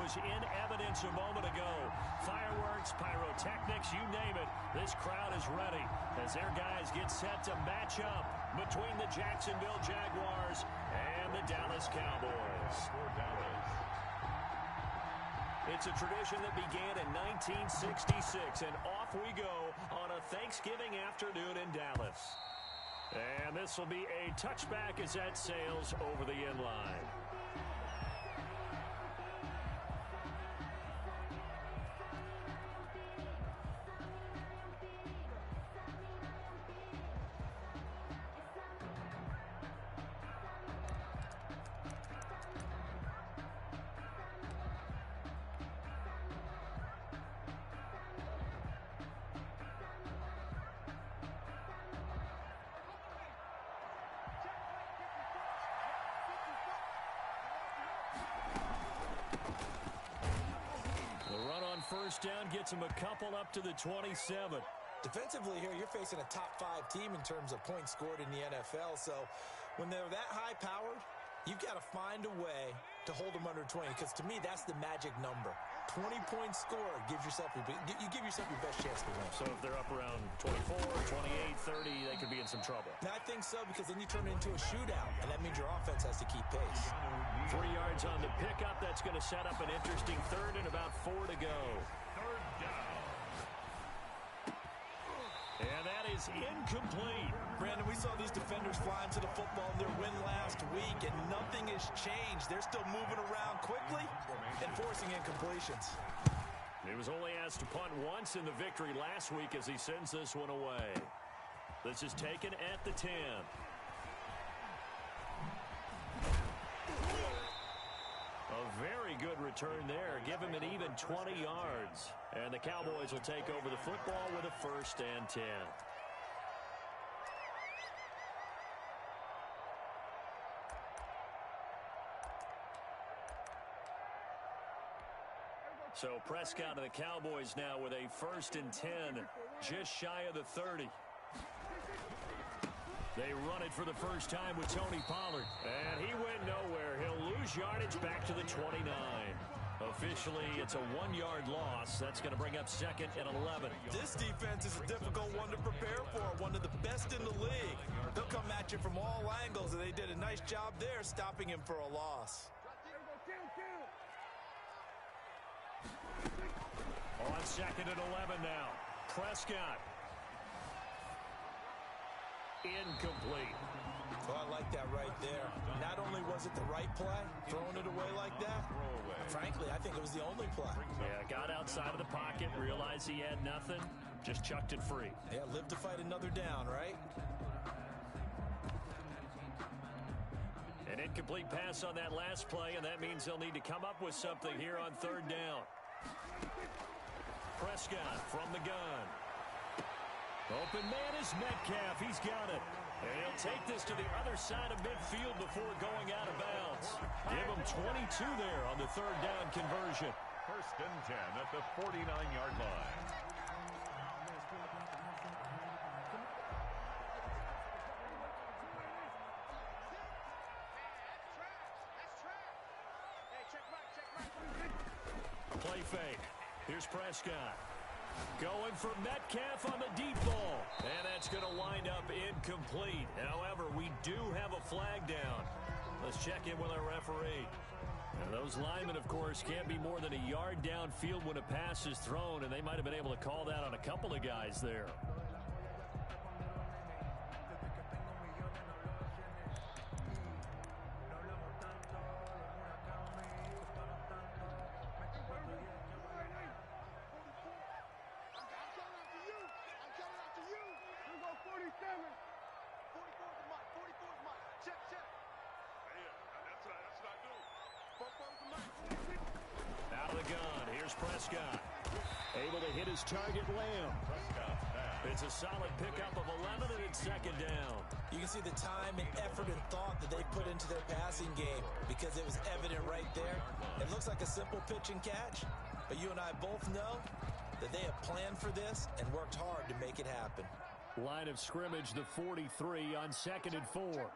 was in evidence a moment ago. Fireworks, pyrotechnics, you name it. This crowd is ready as their guys get set to match up between the Jacksonville Jaguars and the Dallas Cowboys. It's a tradition that began in 1966, and off we go on a Thanksgiving afternoon in Dallas. And this will be a touchback as that sails over the end line. First down gets him a couple up to the 27. Defensively here, you're facing a top 5 team in terms of points scored in the NFL. So when they're that high-powered, you've got to find a way to hold them under 20. Because to me, that's the magic number. 20 points scored gives yourself you give yourself your best chance to win. So if they're up around 24, 28, 30, they could be in some trouble. And I think so, because then you turn it into a shootout, and that means your offense has to keep pace. 3 yards on the pickup. That's going to set up an interesting third and about 4 to go. Third down. And that is incomplete. Brandon, we saw these defenders flying to the football in their win last week, and nothing has changed. They're still moving around quickly and forcing incompletions. He was only asked to punt once in the victory last week as he sends this one away. This is taken at the 10. A very good return there. Give him an even 20 yards. And the Cowboys will take over the football with a 1st and 10. So Prescott and the Cowboys now with a 1st and 10, just shy of the 30. They run it for the first time with Tony Pollard. And he went nowhere. He'll lose yardage back to the 29. Officially, it's a 1-yard loss. That's going to bring up 2nd and 11. This defense is a difficult one to prepare for. One of the best in the league. They'll come at you from all angles, and they did a nice job there stopping him for a loss. On 2nd and 11 now. Prescott. Incomplete. Oh, I like that right there. Not only was it the right play, throwing it away like that, frankly, I think it was the only play. Yeah, got outside of the pocket, realized he had nothing, just chucked it free. Yeah, live to fight another down, right? An incomplete pass on that last play, and that means they'll need to come up with something here on 3rd down. Prescott from the gun. Open man is Metcalf. He's got it. And he'll take this to the other side of midfield before going out of bounds. Give him 22 there on the 3rd down conversion. 1st and 10 at the 49-yard line. Play fake. Here's Prescott. Going for Metcalf on the deep ball. And that's going to wind up incomplete. However, we do have a flag down. Let's check in with our referee. And those linemen, of course, can't be more than a yard downfield when a pass is thrown, and they might have been able to call that on a couple of guys there. Out of the gun, here's Prescott. Able to hit his target, Lamb. It's a solid pickup of 11, and it's 2nd down. You can see the time and effort and thought that they put into their passing game because it was evident right there. It looks like a simple pitch and catch, but you and I both know that they have planned for this and worked hard to make it happen. Line of scrimmage, the 43 on 2nd and 4.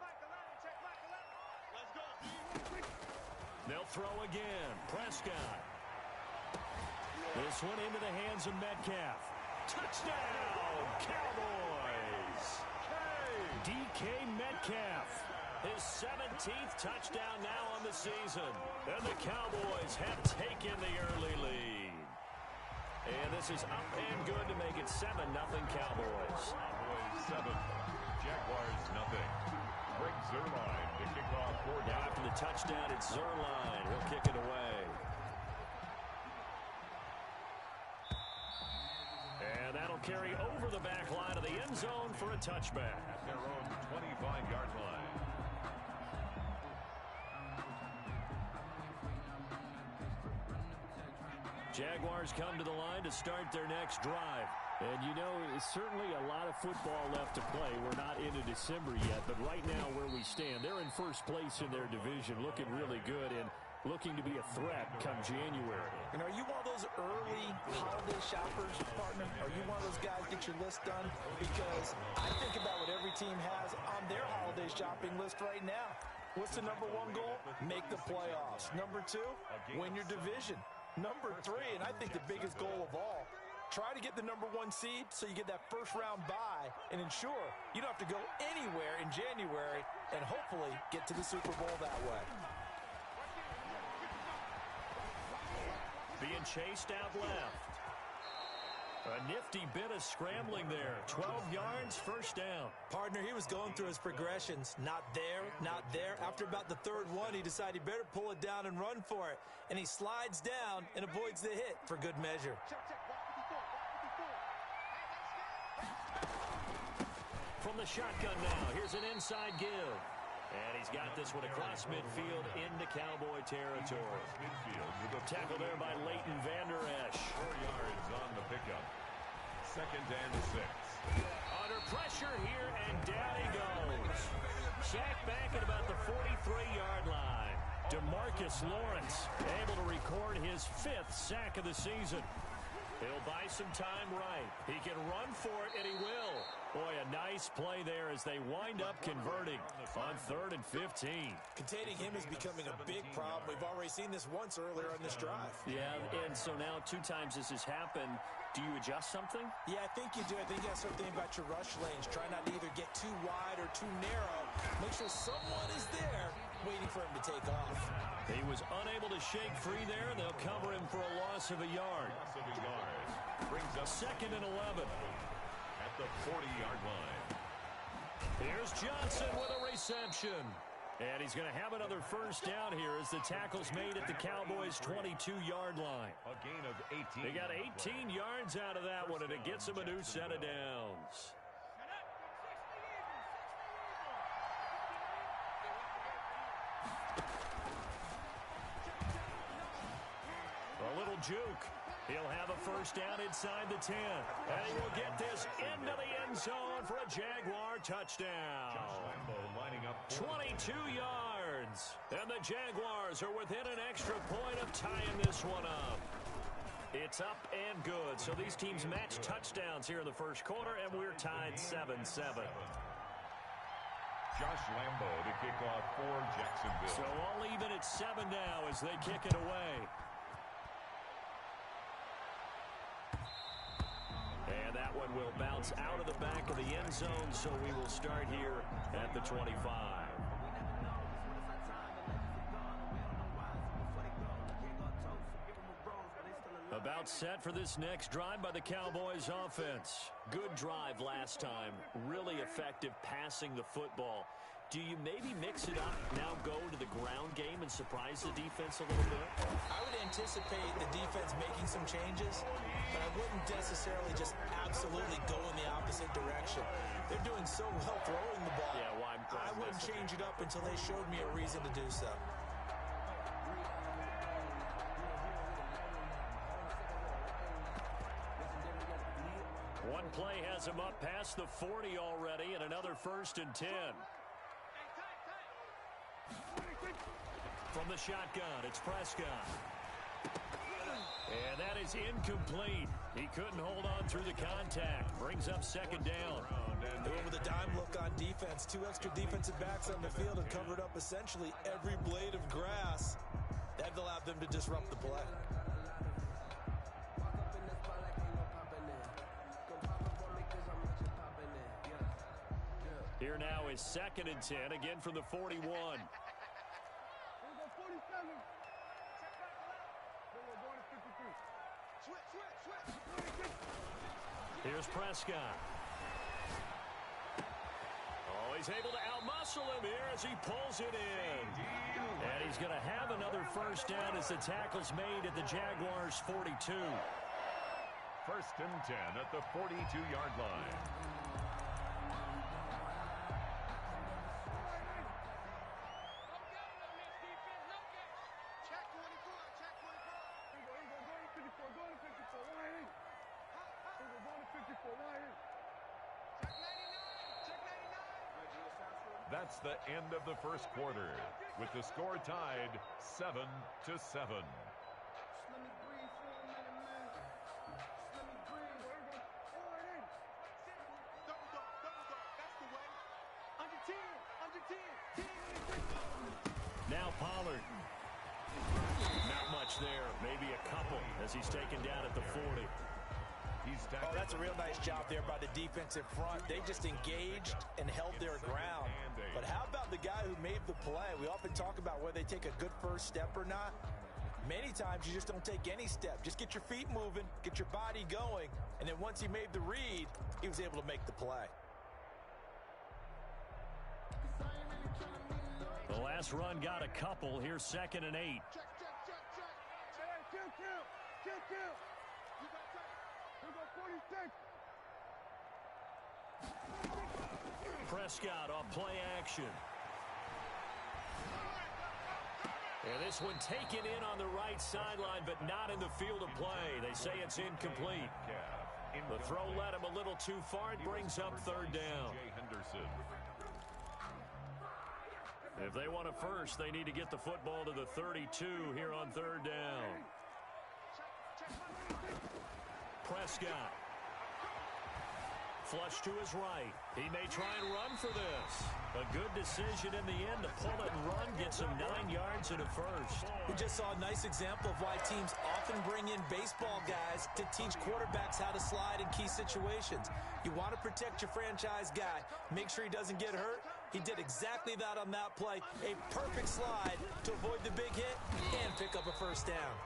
They'll throw again. Prescott This one into the hands of Metcalf. Touchdown, Cowboys! DK Metcalf, his 17th touchdown now on the season. And the Cowboys have taken the early lead. And this is up and good to make it 7-0 Cowboys. Cowboys 7, Jaguars 0. Greg Zuerlein to kick off for Now after the touchdown, it's Zuerlein. He'll kick it away. And that'll carry over the back line of the end zone for a touchback. At their own 25-yard line. Jaguars come to the line to start their next drive. And, you know, certainly a lot of football left to play. We're not into December yet, but right now where we stand, they're in first place in their division, looking really good and looking to be a threat come January. And are you one of those early holiday shoppers, partner? Are you one of those guys get your list done? Because I think about what every team has on their holiday shopping list right now. What's the number one goal? Make the playoffs. Number two, win your division. Number three, and I think the biggest goal of all, try to get the number one seed so you get that first round bye and ensure you don't have to go anywhere in January and hopefully get to the Super Bowl that way. Being chased out left. A nifty bit of scrambling there. 12 yards, first down. Partner, he was going through his progressions. Not there, not there. After about the third one, he decided he better pull it down and run for it. And he slides down and avoids the hit for good measure. From the shotgun now, here's an inside give. And he's got this one across midfield into Cowboy territory. Midfield with a tackle there by Leighton Vander Esch. 4 yards on the pickup. 2nd and 6. Under pressure here, and down he goes. Sacked back at about the 43-yard line. DeMarcus Lawrence able to record his 5th sack of the season. He'll buy some time right. He can run for it, and he will. Boy, a nice play there as they wind up converting on 3rd and 15. Containing him is becoming a big problem. We've already seen this once earlier on this drive. Yeah, and so now 2 times this has happened. Do you adjust something? Yeah, I think you do. I think you have to start thinking about your rush lanes. Try not to either get too wide or too narrow. Make sure someone is there waiting for him to take off. He was unable to shake free there, and they'll cover him for a loss of a yard. Loss of a yard. Brings up 2nd and 11. At the 40-yard line. Here's Johnson with a reception. And he's going to have another first down here as the tackle's made at the Cowboys' 22-yard line. A gain of 18. They got 18 yards out of that one, and it gets him a new set of downs. A little juke. He'll have a first down inside the 10. And he will get this into the end zone for a Jaguar touchdown. Josh Lambo lining up 22 yards. And the Jaguars are within an extra point of tying this one up. It's up and good. So these teams match touchdowns here in the first quarter, and we're tied 7-7. Josh Lambo to kick off for Jacksonville. So all even at 7 now as they kick it away. And that one will bounce out of the back of the end zone, so we will start here at the 25. About set for this next drive by the Cowboys offense. Good drive last time. Really effective passing the football. Do you maybe mix it up, now go to the ground game and surprise the defense a little bit? I would anticipate the defense making some changes, but I wouldn't necessarily just absolutely go in the opposite direction. They're doing so well throwing the ball. Yeah, well, I wouldn't change it up until they showed me a reason to do so. One play has him up past the 40 already, and another 1st and 10. From the shotgun, it's Prescott. And that is incomplete. He couldn't hold on through the contact. Brings up 2nd down. Doing with a dime look on defense. 2 extra defensive backs on the field and covered up essentially every blade of grass. That allowed them to disrupt the play. Here now is 2nd and 10, again from the 41. Here's Prescott. Oh, he's able to outmuscle him here as he pulls it in. And he's going to have another first down as the tackle's made at the Jaguars' 42. 1st and 10 at the 42-yard line. That's the end of the first quarter, with the score tied 7-7. Now Pollard. Not much there, maybe a couple as he's taken down at the 40. Oh, that's a real nice job there by the defensive front. They just engaged and held their ground. But how about the guy who made the play? We often talk about whether they take a good first step or not. Many times you just don't take any step. Just get your feet moving, get your body going, and then once he made the read, he was able to make the play. The last run got a couple. Here's 2nd and 8. Prescott off play action. And this one taken in on the right sideline, but not in the field of play. They say it's incomplete. The throw led him a little too far. It brings up 3rd down. If they want a first, they need to get the football to the 32 here on 3rd down. Prescott. Flush to his right. He may try and run for this. A good decision in the end to pull it and run. Gets him 9 yards and a first. We just saw a nice example of why teams often bring in baseball guys to teach quarterbacks how to slide in key situations. You want to protect your franchise guy. Make sure he doesn't get hurt. He did exactly that on that play. A perfect slide to avoid the big hit and pick up a first down.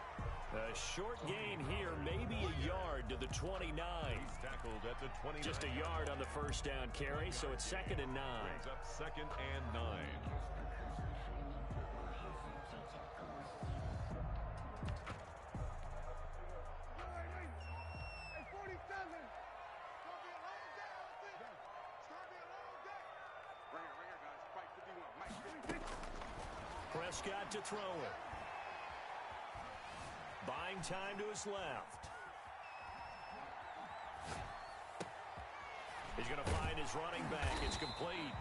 A short gain here, maybe a yard to the 29. He's tackled at the 29. Just a yard on the first down carry, so it's 2nd and 9. Brings up 2nd and 9. Prescott to throw it. Buying time to his left. He's going to find his running back. It's complete.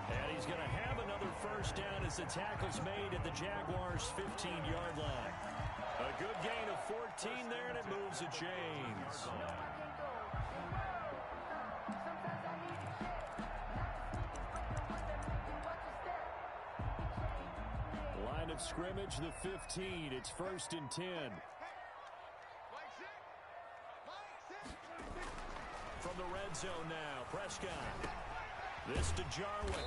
And he's going to have another first down as the tackle's made at the Jaguars' 15-yard line. A good gain of 14 there, and it moves the chains. Line of scrimmage, the 15. It's 1st and 10. From the red zone now, Prescott. This to Jarwin.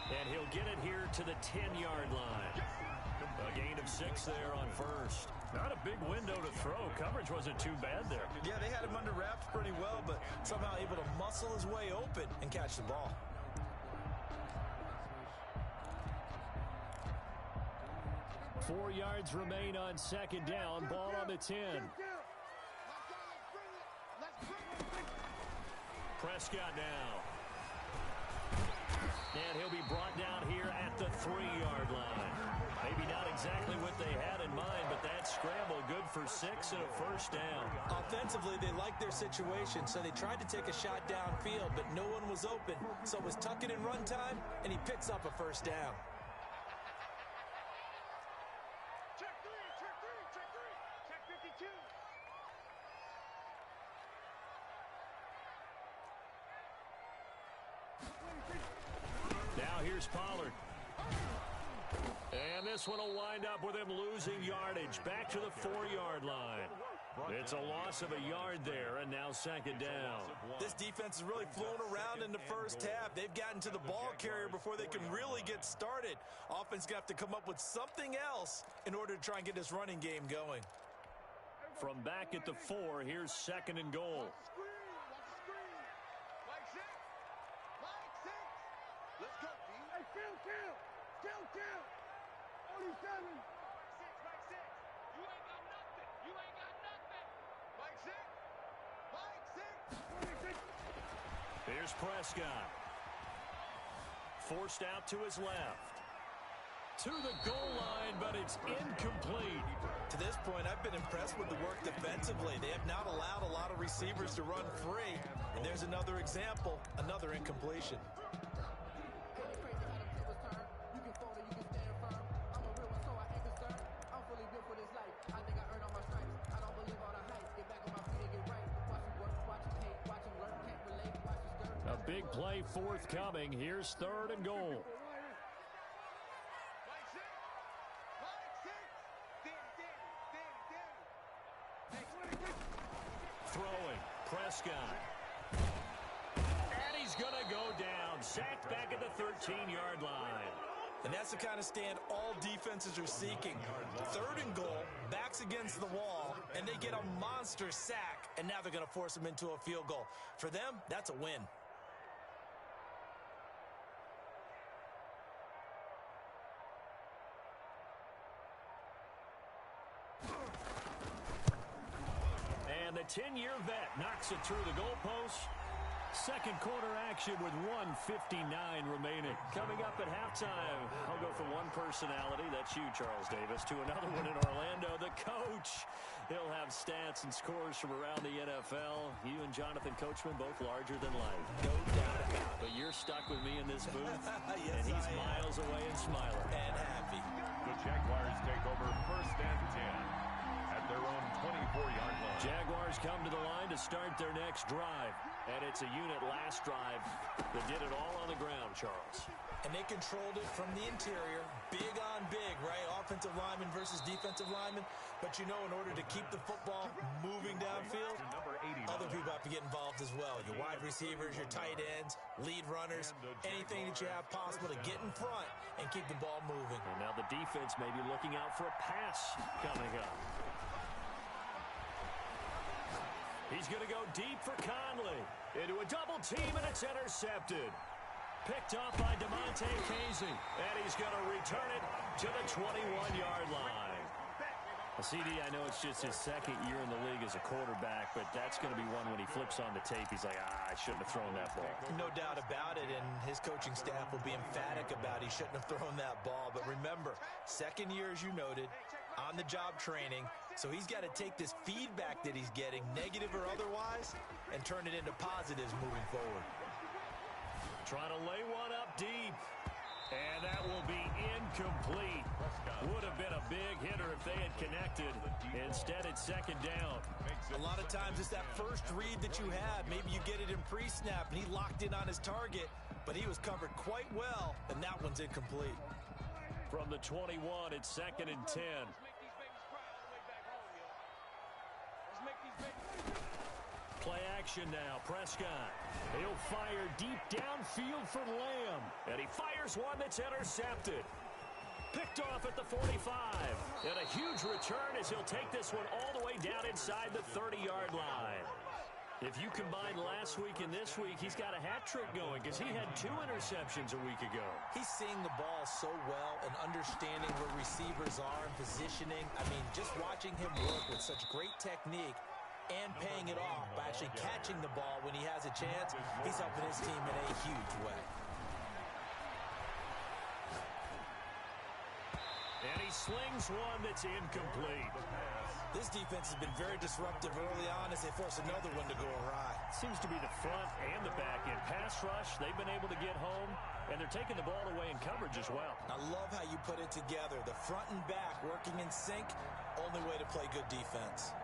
And he'll get it here to the 10-yard line. A gain of 6 there on first. Not a big window to throw. Coverage wasn't too bad there. Yeah, they had him under wraps pretty well, but somehow able to muscle his way open and catch the ball. Four yards remain on 2nd down. Ball on the 10. Prescott now. And he'll be brought down here at the 3-yard line. Maybe not exactly what they had in mind, but that scramble good for 6 and a first down. Offensively, they liked their situation, so they tried to take a shot downfield, but no one was open. So it was tuck it in run time, and he picks up a first down. Now here's Pollard. And this one will wind up with him losing yardage. Back to the 4-yard line. It's a loss of a yard there, and now second down. This defense is really flown around in the first half. They've gotten to the ball carrier before they can really get started. Offense going to have to come up with something else in order to try and get this running game going. From back at the 4, here's second and goal. Let's go, D. Hey, kill. Only 7. Mike 6. You ain't got nothing. Mike 6. Here's Prescott. Forced out to his left. To the goal line, but it's incomplete. To this point, I've been impressed with the work defensively. They have not allowed a lot of receivers to run free. And there's another example, another incompletion. A big play forthcoming. Here's third and goal. Throwing, Prescott. And he's going to go down. Sacked back at the 13-yard line. And that's the kind of stand all defenses are seeking. Third and goal, backs against the wall, and they get a monster sack, and now they're going to force them into a field goal. For them, that's a win. And the 10-year vet knocks it through the goalpost. Second quarter action with 1:59 remaining. Coming up at halftime, I'll go from one personality, that's you, Charles Davis, to another one in Orlando, the coach. He'll have stats and scores from around the NFL. You and Jonathan Coachman both larger than life. No doubt about it. But you're stuck with me in this booth, Yes, and he's I am. miles away and smiling. And happy. The Jaguars take over 1st and 10 at their own 24-yard line. Jaguars come to the line to start their next drive. And it's a unit last drive that did it all on the ground, Charles. And they controlled it from the interior. Big on big, right? Offensive lineman versus defensive lineman. But you know, in order to keep the football moving downfield, other people have to get involved as well. Your wide receivers, your tight ends, lead runners, anything that you have possible to get in front and keep the ball moving. And now the defense may be looking out for a pass coming up. He's going to go deep for Conley. Into a double team, and it's intercepted. Picked off by DeMonte Casey. And he's going to return it to the 21-yard line. CD, I know it's just his second year in the league as a quarterback, but that's going to be one when he flips on the tape. He's like, I shouldn't have thrown that ball. No doubt about it, and his coaching staff will be emphatic about he shouldn't have thrown that ball. But remember, second year, as you noted, on-the-job training, so he's got to take this feedback that he's getting, negative or otherwise, and turn it into positives moving forward. Trying to lay one up deep. And that will be incomplete. Would have been a big hitter if they had connected. Instead, it's second down. A lot of times it's that first read that you have. Maybe you get it in pre-snap, and he locked in on his target, but he was covered quite well, and that one's incomplete. From the 21, it's second and 10. Play action now. Prescott. He'll fire deep downfield for Lamb. And he fires one that's intercepted. Picked off at the 45. And a huge return as he'll take this one all the way down inside the 30-yard line. If you combine last week and this week, he's got a hat trick going because he had 2 interceptions a week ago. He's seeing the ball so well and understanding where receivers are and positioning. I mean, just watching him work with such great technique and paying it off by actually catching the ball when he has a chance, he's helping his team in a huge way. And he slings one that's incomplete. This defense has been very disruptive early on as they force another one to go awry. Seems to be the front and the back end. Pass rush, they've been able to get home, and they're taking the ball away in coverage as well. I love how you put it together. The front and back working in sync, only way to play good defense.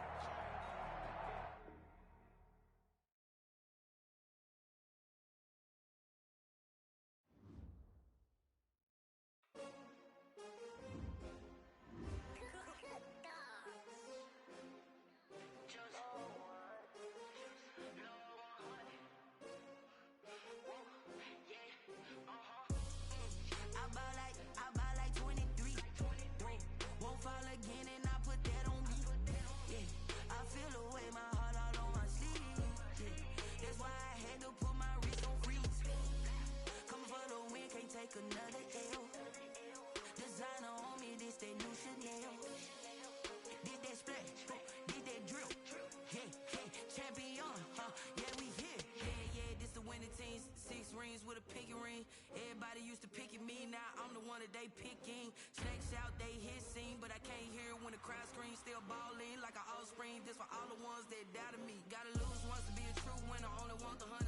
that they picking. Snakes out, they hissing, but I can't hear when the crowd screams. Still balling like an offspring. This for all the ones that doubted me. Gotta lose once to be a true winner. Only want the 100.